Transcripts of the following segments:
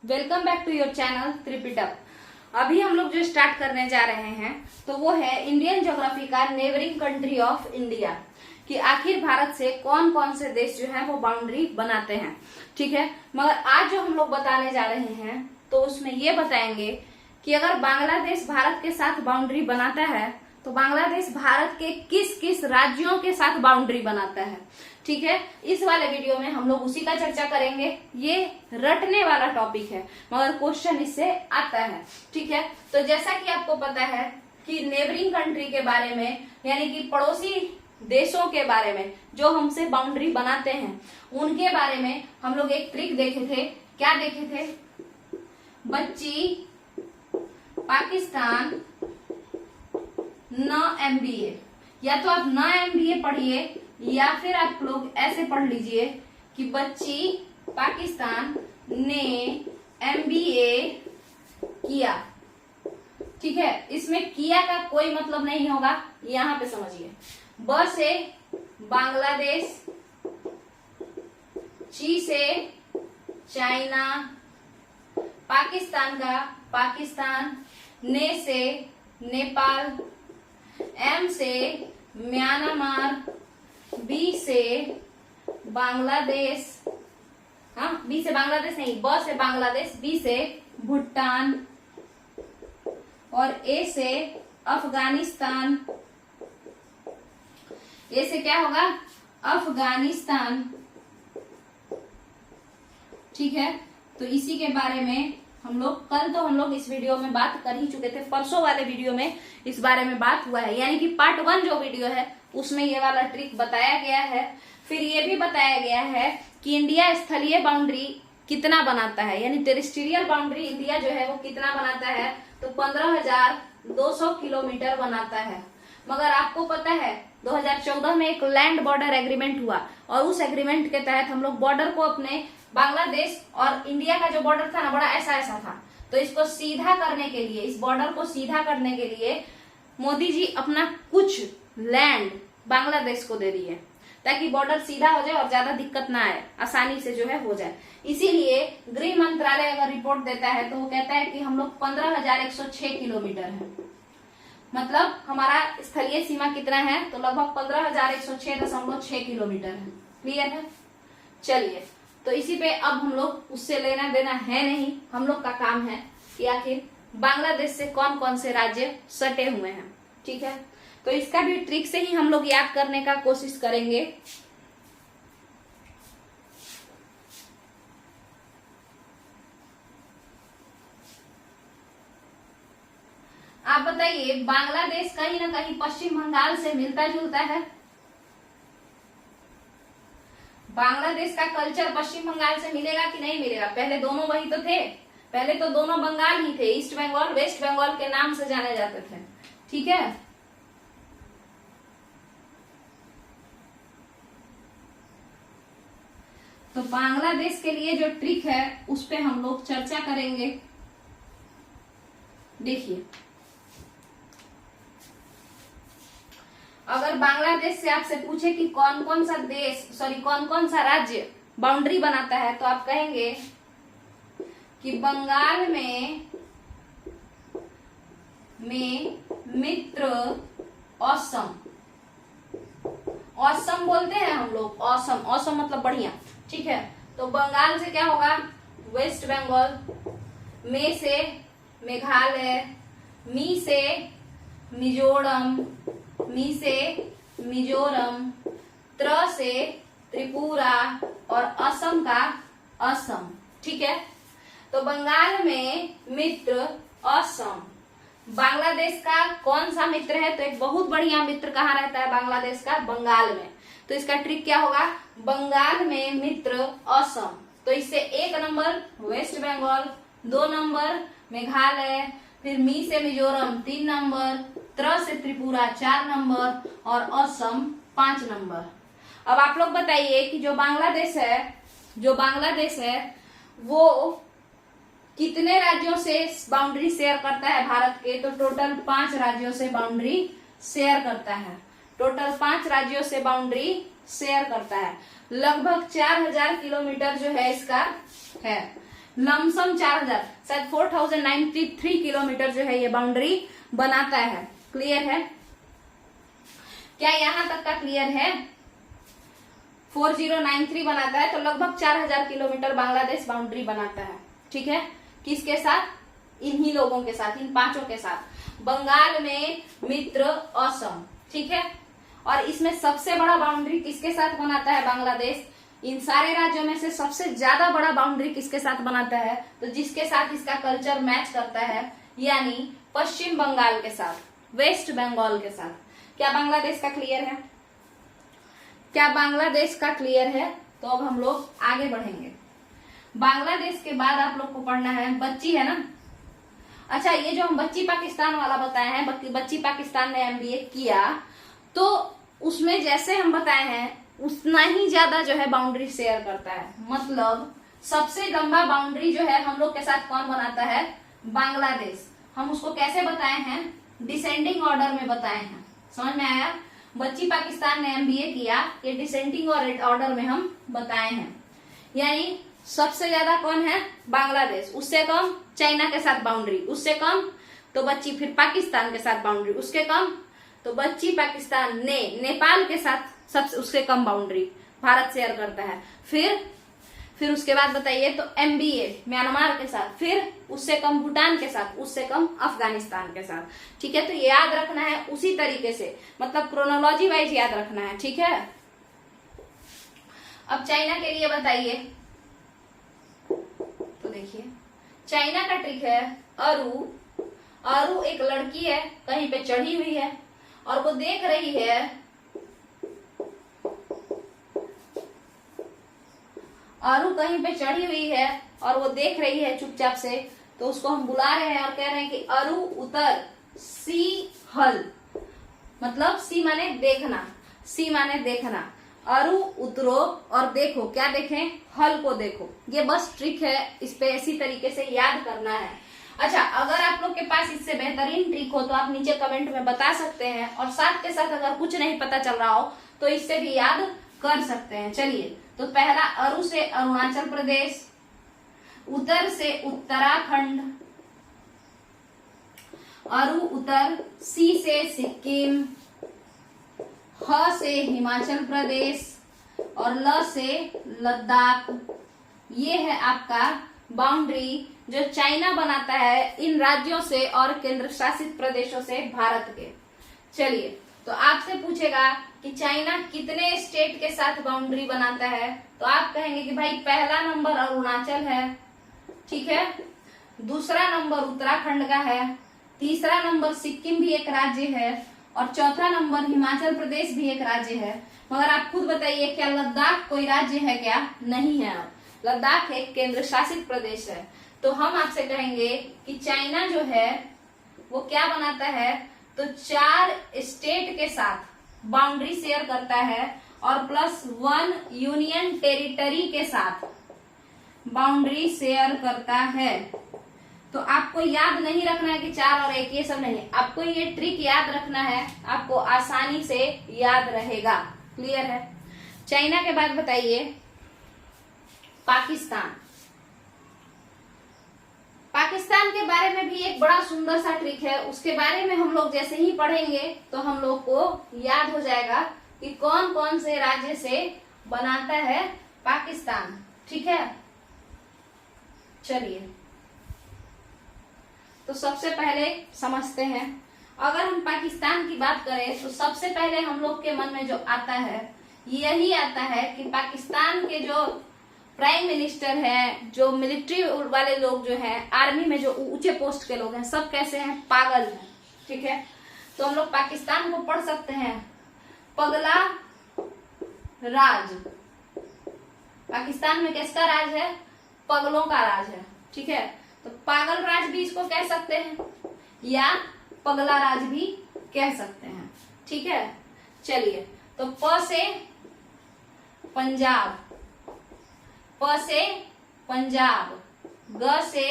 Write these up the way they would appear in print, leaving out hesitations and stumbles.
Welcome back to your channel Tripitak. अभी हम लोग जो स्टार्ट करने जा रहे हैं तो वो है इंडियन ज्योग्राफी का नेबरिंग कंट्री ऑफ इंडिया, कि आखिर भारत से कौन कौन से देश जो है वो बाउंड्री बनाते हैं। ठीक है, मगर आज जो हम लोग बताने जा रहे हैं तो उसमें ये बताएंगे कि अगर बांग्लादेश भारत के साथ बाउंड्री बनाता है तो बांग्लादेश भारत के किस किस राज्यों के साथ बाउंड्री बनाता है। ठीक है, इस वाले वीडियो में हम लोग उसी का चर्चा करेंगे। ये रटने वाला टॉपिक है मगर क्वेश्चन इससे आता है। ठीक है, तो जैसा कि आपको पता है कि नेबरिंग कंट्री के बारे में, यानी कि पड़ोसी देशों के बारे में जो हमसे बाउंड्री बनाते हैं उनके बारे में हम लोग एक ट्रिक देखे थे। क्या देखे थे? बच्ची पाकिस्तान न MBA, या तो आप न MBA पढ़िए या फिर आप लोग ऐसे पढ़ लीजिए कि बच्ची पाकिस्तान ने MBA किया। ठीक है, इसमें किया का कोई मतलब नहीं होगा, यहाँ पे समझिए। ब से बांग्लादेश, ची से चाइना, पाकिस्तान का पाकिस्तान, ने से नेपाल, एम से म्यांमार, बी से बांग्लादेश, हाँ बी से बांग्लादेश नहीं, ब से बांग्लादेश, बी से भूटान और ए से अफगानिस्तान। ए से क्या होगा? अफगानिस्तान। ठीक है, तो इसी के बारे में हम लोग इस वीडियो में बात कर ही चुके थे। परसों वाले वीडियो में इस बारे में बात हुआ है, यानी कि पार्ट 1 जो वीडियो है उसमें ये वाला ट्रिक बताया गया है। फिर ये भी बताया गया है कि इंडिया स्थलीय बाउंड्री कितना बनाता है, यानी टेरिस्ट्रियल बाउंड्री इंडिया जो है वो कितना बनाता है, तो 15,200 किलोमीटर बनाता है। मगर आपको पता है 2014 में एक लैंड बॉर्डर एग्रीमेंट हुआ और उस एग्रीमेंट के तहत हम लोग बॉर्डर को अपने बांग्लादेश और इंडिया का जो बॉर्डर था ना, बड़ा ऐसा था, तो इसको सीधा करने के लिए, इस बॉर्डर को सीधा करने के लिए मोदी जी अपना कुछ लैंड बांग्लादेश को दे दिए ताकि बॉर्डर सीधा हो जाए और ज्यादा दिक्कत ना आए, आसानी से जो है हो जाए। इसीलिए गृह मंत्रालय अगर रिपोर्ट देता है तो वो कहता है कि हम लोग 15,106 किलोमीटर है, मतलब हमारा स्थलीय सीमा कितना है, तो लगभग 15,106.6 किलोमीटर है। क्लियर है? चलिए, तो इसी पे अब हम लोग उससे लेना देना है नहीं, हम लोग का काम है कि आखिर बांग्लादेश से कौन कौन से राज्य सटे हुए हैं। ठीक है, तो इसका भी ट्रिक से ही हम लोग याद करने का कोशिश करेंगे। आप बताइए, बांग्लादेश कहीं ना कहीं पश्चिम बंगाल से मिलता जुलता है? बांग्लादेश का कल्चर पश्चिम बंगाल से मिलेगा कि नहीं मिलेगा? पहले दोनों वही तो थे, पहले तो दोनों बंगाल ही थे, ईस्ट बंगाल वेस्ट बंगाल के नाम से जाने जाते थे। ठीक है, तो बांग्लादेश के लिए जो ट्रिक है उस पे हम लोग चर्चा करेंगे। देखिए, अगर बांग्लादेश से आपसे पूछे कि कौन कौन सा राज्य बाउंड्री बनाता है, तो आप कहेंगे कि बंगाल में मित्र असम, असम बोलते हैं हम लोग, असम, असम मतलब बढ़िया। ठीक है, तो बंगाल से क्या होगा? वेस्ट बंगाल, में से मेघालय, मी से मिजोरम, मी से मिजोरम, त्र से त्रिपुरा और असम का असम। ठीक है, तो बंगाल में मित्र असम। बांग्लादेश का कौन सा मित्र है? तो एक बहुत बढ़िया मित्र कहाँ रहता है बांग्लादेश का? बंगाल में। तो इसका ट्रिक क्या होगा? बंगाल में मित्र असम। तो इससे 1 नंबर वेस्ट बंगाल, 2 नंबर मेघालय, फिर मी से मिजोरम 3 नंबर, त्र से त्रिपुरा 4 नंबर और असम 5 नंबर। अब आप लोग बताइए कि जो बांग्लादेश है वो कितने राज्यों से बाउंड्री शेयर करता है भारत के? तो टोटल 5 राज्यों से बाउंड्री शेयर करता है, टोटल 5 राज्यों से बाउंड्री शेयर करता है। लगभग 4,000 किलोमीटर जो है इसका है। लमसम 4000 शायद 4093 किलोमीटर जो है ये बाउंड्री बनाता है। क्लियर है? क्या यहां तक का क्लियर है? 4093 बनाता है तो लगभग 4000 किलोमीटर बांग्लादेश बाउंड्री बनाता है। ठीक है, किसके साथ? इन्हीं लोगों के साथ, इन पांचों के साथ। बंगाल में मित्र असम। ठीक है, और इसमें सबसे बड़ा बाउंड्री किसके साथ बनाता है बांग्लादेश? इन सारे राज्यों में से सबसे ज्यादा बड़ा बाउंड्री किसके साथ बनाता है? तो जिसके साथ इसका कल्चर मैच करता है, यानी पश्चिम बंगाल के साथ, वेस्ट बंगाल के साथ। क्या बांग्लादेश का क्लियर है? क्या बांग्लादेश का क्लियर है? तो अब हम लोग आगे बढ़ेंगे। बांग्लादेश के बाद आप लोग को पढ़ना है बच्ची, है ना? अच्छा, ये जो हम बच्ची पाकिस्तान वाला बताए हैं, बच्ची पाकिस्तान ने MBA किया, तो उसमें जैसे हम बताए हैं उतना ही ज्यादा जो है बाउंड्री शेयर करता है। मतलब सबसे लंबा बाउंड्री जो है हम लोग के साथ कौन बनाता है? बांग्लादेश। हम उसको कैसे बताए हैं? डिसेंडिंग ऑर्डर में बताए हैं। समझ में आया? बच्ची पाकिस्तान ने MBA किया, ये डिसेंडिंग ऑर्डर में हम बताए हैं। यानी सबसे ज्यादा कौन है? बांग्लादेश, उससे कम चाइना के साथ बाउंड्री, उससे कम तो बच्ची फिर पाकिस्तान के साथ बाउंड्री, उसके कम तो बच्ची पाकिस्तान ने नेपाल के साथ सबसे उससे कम बाउंड्री भारत शेयर करता है। फिर उसके बाद बताइए तो MBA म्यांमार के साथ, फिर उससे कम भूटान के साथ, उससे कम अफगानिस्तान के साथ। ठीक है, तो ये याद रखना है उसी तरीके से, मतलब क्रोनोलॉजी वाइज याद रखना है। ठीक है, अब चाइना के लिए बताइए। तो देखिए चाइना का ट्रिक है अरु। अरु एक लड़की है, कहीं पे चढ़ी हुई है और वो देख रही है, अरु कहीं पे चढ़ी हुई है और वो देख रही है चुपचाप से, तो उसको हम बुला रहे हैं और कह रहे हैं कि अरु उतर, सी हल। मतलब सी माने देखना, सी माने देखना। अरु उतरो और देखो, क्या देखें? हल को देखो। ये बस ट्रिक है, इस पे इसी तरीके से याद करना है। अच्छा, अगर आप लोग के पास इससे बेहतरीन ट्रिक हो तो आप नीचे कमेंट में बता सकते हैं, और साथ के साथ अगर कुछ नहीं पता चल रहा हो तो इससे भी याद कर सकते हैं। चलिए, तो पहला अरु से अरुणाचल प्रदेश, उतर से उत्तराखंड, अरु उतर, सी से सिक्किम, ह से हिमाचल प्रदेश और ल से लद्दाख। ये है आपका बाउंड्री जो चाइना बनाता है इन राज्यों से और केंद्र शासित प्रदेशों से भारत के। चलिए, तो आपसे पूछेगा कि चाइना कितने स्टेट के साथ बाउंड्री बनाता है, तो आप कहेंगे कि भाई पहला नंबर अरुणाचल है, ठीक है, दूसरा नंबर उत्तराखंड का है, तीसरा नंबर सिक्किम भी एक राज्य है, और चौथा नंबर हिमाचल प्रदेश भी एक राज्य है। मगर आप खुद बताइए, क्या लद्दाख कोई राज्य है? क्या नहीं है। लद्दाख एक केंद्र शासित प्रदेश है। तो हम आपसे कहेंगे कि चाइना जो है वो क्या बनाता है, तो 4 स्टेट के साथ बाउंड्री शेयर करता है और +1 यूनियन टेरिटरी के साथ बाउंड्री शेयर करता है। तो आपको याद नहीं रखना है कि 4 और 1, ये सब नहीं, आपको ये ट्रिक याद रखना है, आपको आसानी से याद रहेगा। क्लियर है? चाइना के बाद बताइए पाकिस्तान। पाकिस्तान के बारे में भी एक बड़ा सुंदर सा ट्रिक है, उसके बारे में हम लोग जैसे ही पढ़ेंगे तो हम लोग को याद हो जाएगा कि कौन कौन से राज्य से बनाता है पाकिस्तान। ठीक है, चलिए, तो सबसे पहले समझते हैं। अगर हम पाकिस्तान की बात करें तो सबसे पहले हम लोग के मन में जो आता है यही आता है कि पाकिस्तान के जो प्राइम मिनिस्टर है, जो मिलिट्री वाले लोग जो हैं, आर्मी में जो ऊंचे पोस्ट के लोग हैं, सब कैसे हैं? पागल हैं। ठीक है, तो हम लोग पाकिस्तान को पढ़ सकते हैं पगला राज। पाकिस्तान में किसका राज है? पगलों का राज है। ठीक है, तो पागल राज भी इसको कह सकते हैं या पगला राज भी कह सकते हैं। ठीक है, चलिए, तो प से पंजाब, प से पंजाब, ग से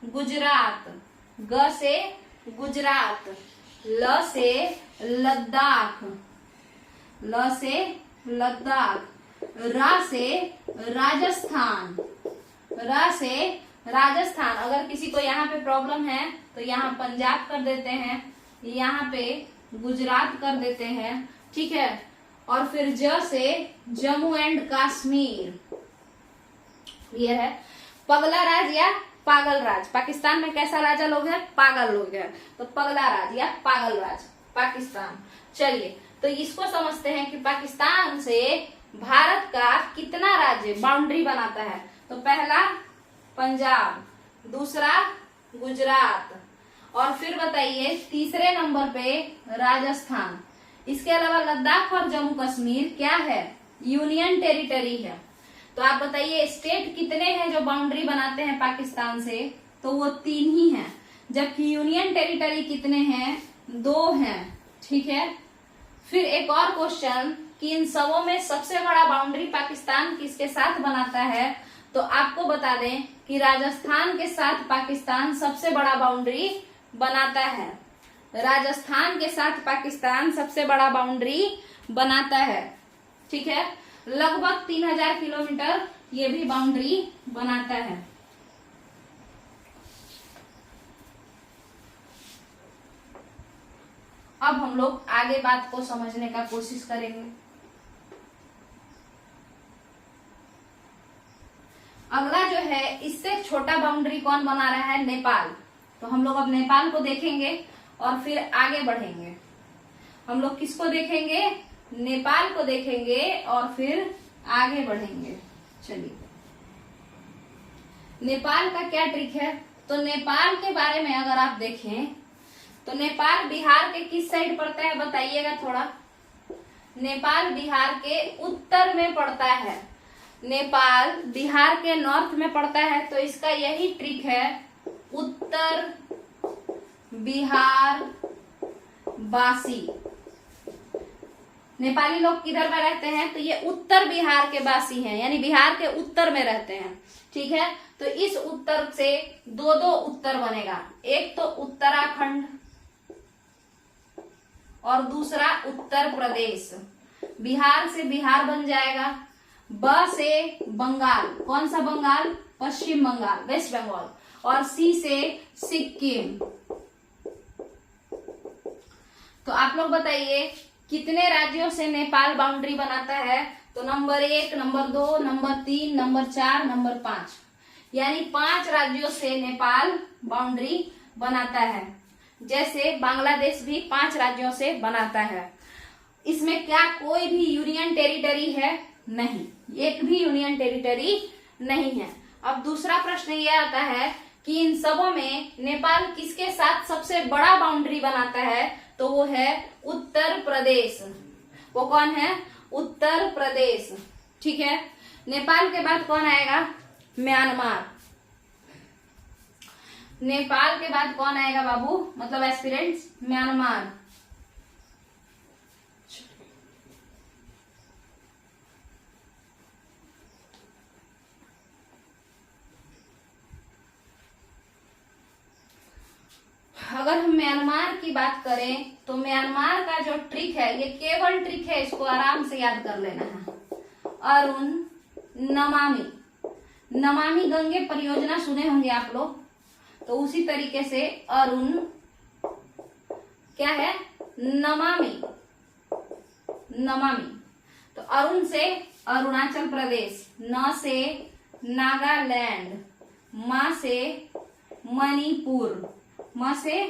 गुजरात, ग से गुजरात, ल से लद्दाख, ल से लद्दाख, रा से राजस्थान, रा से राजस्थान, अगर किसी को यहाँ पे प्रॉब्लम है तो यहाँ पंजाब कर देते हैं, यहाँ पे गुजरात कर देते हैं, ठीक है। और फिर ज से जम्मू एंड कश्मीर, ये है पगला राज या पागल राज। पाकिस्तान में कैसा राजा लोग हैं? पागल लोग हैं, तो पगला राज या पागल राज पाकिस्तान। चलिए, तो इसको समझते हैं कि पाकिस्तान से भारत का कितना राज्य बाउंड्री बनाता है। तो पहला पंजाब, दूसरा गुजरात, और फिर बताइए तीसरे नंबर पे राजस्थान। इसके अलावा लद्दाख और जम्मू कश्मीर क्या है? यूनियन टेरिटरी है। तो आप बताइए स्टेट कितने हैं जो बाउंड्री बनाते हैं पाकिस्तान से? तो वो 3 ही हैं, जबकि यूनियन टेरिटरी कितने हैं? 2 हैं, ठीक है। फिर एक और क्वेश्चन कि इन सबों में सबसे बड़ा बाउंड्री पाकिस्तान किसके साथ बनाता है? तो आपको बता दें कि राजस्थान के साथ पाकिस्तान सबसे बड़ा बाउंड्री बनाता है। राजस्थान के साथ पाकिस्तान सबसे बड़ा बाउंड्री बनाता है, ठीक है। लगभग 3000 किलोमीटर ये भी बाउंड्री बनाता है। अब हम लोग आगे बात को समझने का कोशिश करेंगे। अगला जो है, इससे छोटा बाउंड्री कौन बना रहा है? नेपाल। तो हम लोग अब नेपाल को देखेंगे और फिर आगे बढ़ेंगे। हम लोग किसको देखेंगे? नेपाल को देखेंगे और फिर आगे बढ़ेंगे। चलिए, नेपाल का क्या ट्रिक है? तो नेपाल के बारे में अगर आप देखें तो नेपाल बिहार के किस साइड पड़ता है बताइएगा थोड़ा। नेपाल बिहार के उत्तर में पड़ता है। नेपाल बिहार के नॉर्थ में पड़ता है, तो इसका यही ट्रिक है, उत्तर बिहार बासी। नेपाली लोग किधर में रहते हैं? तो ये उत्तर बिहार के बासी हैं, यानी बिहार के उत्तर में रहते हैं, ठीक है। तो इस उत्तर से 2 उत्तर बनेगा, एक तो उत्तराखंड और दूसरा उत्तर प्रदेश। बिहार से बिहार बन जाएगा, ब से बंगाल, कौन सा बंगाल? पश्चिम बंगाल, वेस्ट बंगाल, और सी से सिक्किम। तो आप लोग बताइए कितने राज्यों से नेपाल बाउंड्री बनाता है? तो number 1, number 2, number 3, number 4, number 5, यानी 5 राज्यों से नेपाल बाउंड्री बनाता है। जैसे बांग्लादेश भी 5 राज्यों से बनाता है। इसमें क्या कोई भी यूनियन टेरिटरी है? नहीं, एक भी यूनियन टेरिटरी नहीं है। अब दूसरा प्रश्न ये आता है कि इन सबों में नेपाल किसके साथ सबसे बड़ा बाउंड्री बनाता है? तो वो है उत्तर प्रदेश। वो कौन है? उत्तर प्रदेश, ठीक है। नेपाल के बाद कौन आएगा? म्यांमार। नेपाल के बाद कौन आएगा बाबू, मतलब एस्पिरेंट्स? म्यांमार। अगर हम म्यांमार की बात करें तो म्यांमार का जो ट्रिक है, ये केवल ट्रिक है, इसको आराम से याद कर लेना है। अरुण नमामि, नमामि गंगे परियोजना सुने होंगे आप लोग, तो उसी तरीके से अरुण क्या है? नमामि, नमामि। तो अरुण से अरुणाचल प्रदेश, न से नागालैंड, मा से मणिपुर, म से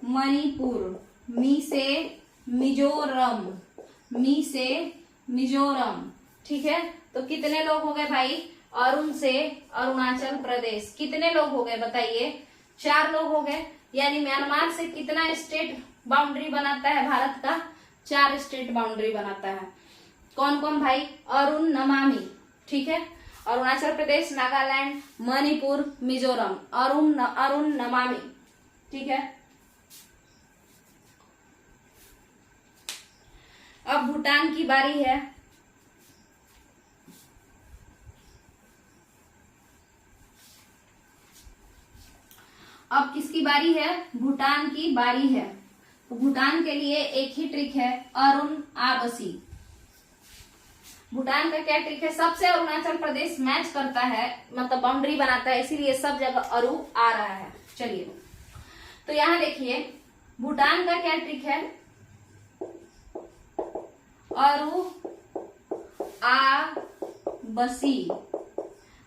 मणिपुर, मी से मिजोरम, मी से मिजोरम, ठीक है। तो कितने लोग हो गए भाई? अरुण से अरुणाचल प्रदेश कितने लोग हो गए बताइए? 4 लोग हो गए। यानी म्यांमार से कितना स्टेट बाउंड्री बनाता है भारत का? 4 स्टेट बाउंड्री बनाता है। कौन कौन भाई? अरुण नमामि, ठीक है। अरुणाचल प्रदेश, नागालैंड, मणिपुर, मिजोरम, अरुण नमामि, ठीक है। अब भूटान की बारी है। अब किसकी बारी है? भूटान की बारी है। तो भूटान के लिए एक ही ट्रिक है, अरुण आबसी। भूटान का क्या ट्रिक है, सबसे अरुणाचल प्रदेश मैच करता है, मतलब बाउंड्री बनाता है, इसीलिए सब जगह अरु आ रहा है। चलिए तो यहाँ देखिए भूटान का क्या ट्रिक है, अरु आ बसी,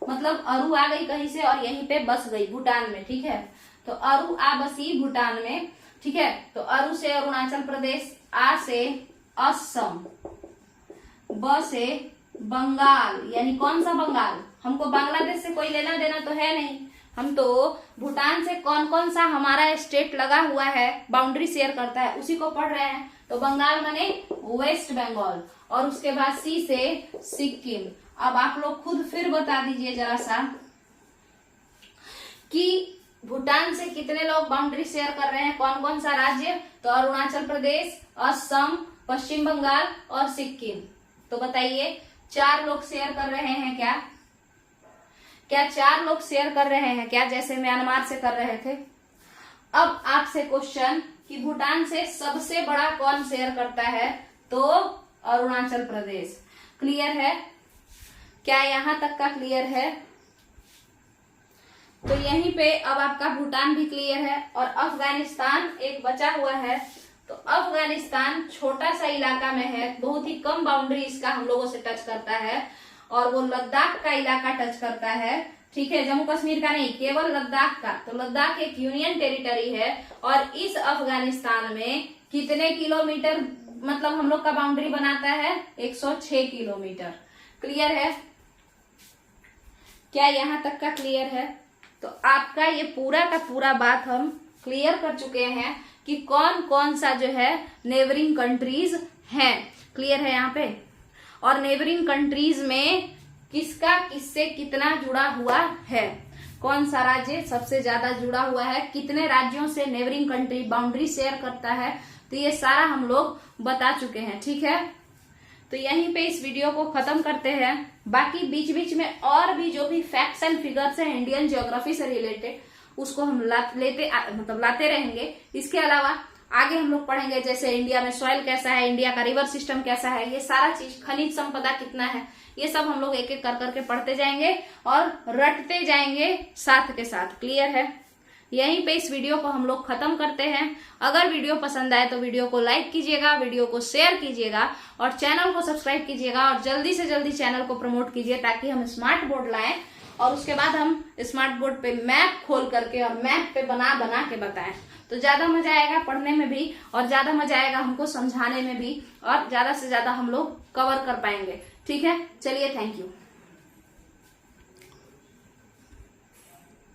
मतलब अरु आ गई कहीं से और यहीं पे बस गई भूटान में, ठीक है। तो अरु आ बसी भूटान में, ठीक है। तो अरु से अरुणाचल प्रदेश, आ से असम, ब से बंगाल, यानी कौन सा बंगाल, हमको बांग्लादेश से कोई लेना देना तो है नहीं, हम तो भूटान से कौन कौन सा हमारा स्टेट लगा हुआ है, बाउंड्री शेयर करता है, उसी को पढ़ रहे हैं। तो बंगाल माने वेस्ट बंगाल, और उसके बाद सी से सिक्किम। अब आप लोग खुद फिर बता दीजिए जरा सा कि भूटान से कितने लोग बाउंड्री शेयर कर रहे हैं, कौन कौन सा राज्य, तो अरुणाचल प्रदेश, असम, पश्चिम बंगाल और सिक्किम। तो बताइए 4 लोग शेयर कर रहे हैं क्या, क्या 4 लोग शेयर कर रहे हैं क्या, जैसे म्यांमार से कर रहे थे। अब आपसे क्वेश्चन कि भूटान से सबसे बड़ा कौन शेयर करता है, तो अरुणाचल प्रदेश। क्लियर है, क्या यहां तक का क्लियर है। तो यहीं पे अब आपका भूटान भी क्लियर है, और अफगानिस्तान एक बचा हुआ है। तो अफगानिस्तान छोटा सा इलाका में है, बहुत ही कम बाउंड्री इसका हम लोगों से टच करता है, और वो लद्दाख का इलाका टच करता है, ठीक है, जम्मू कश्मीर का नहीं, केवल लद्दाख का। तो लद्दाख एक यूनियन टेरिटरी है, और इस अफगानिस्तान में कितने किलोमीटर मतलब हम लोग का बाउंड्री बनाता है, 106 किलोमीटर। क्लियर है, क्या यहाँ तक का क्लियर है। तो आपका ये पूरा का पूरा बात हम क्लियर कर चुके हैं कि कौन कौन सा जो है नेबरिंग कंट्रीज हैं। क्लियर है यहाँ पे, और नेबरिंग कंट्रीज में किसका किससे कितना जुड़ा हुआ है, कौन सा राज्य सबसे ज्यादा जुड़ा हुआ है, कितने राज्यों से नेबरिंग कंट्री बाउंड्री शेयर करता है, तो ये सारा हम लोग बता चुके हैं। ठीक है, तो यहीं पे इस वीडियो को खत्म करते हैं। बाकी बीच बीच में और भी जो भी फैक्ट्स एंड फिगर्स है इंडियन ज्योग्राफी से रिलेटेड, उसको हम लाते रहेंगे। इसके अलावा आगे हम लोग पढ़ेंगे जैसे इंडिया में सॉइल कैसा है, इंडिया का रिवर सिस्टम कैसा है, ये सारा चीज, खनिज संपदा कितना है, ये सब हम लोग एक एक कर करके पढ़ते जाएंगे और रटते जाएंगे साथ के साथ। क्लियर है, यहीं पे इस वीडियो को हम लोग खत्म करते हैं। अगर वीडियो पसंद आए तो वीडियो को लाइक कीजिएगा, वीडियो को शेयर कीजिएगा और चैनल को सब्सक्राइब कीजिएगा, और जल्दी से जल्दी चैनल को प्रमोट कीजिए ताकि हम स्मार्ट बोर्ड लाएं, और उसके बाद हम स्मार्ट बोर्ड पे मैप खोल करके और मैप पे बना बना के बताएं। तो ज्यादा मजा आएगा पढ़ने में भी, और ज्यादा मजा आएगा हमको समझाने में भी, और ज्यादा से ज्यादा हम लोग कवर कर पाएंगे। ठीक है, चलिए, थैंक यू।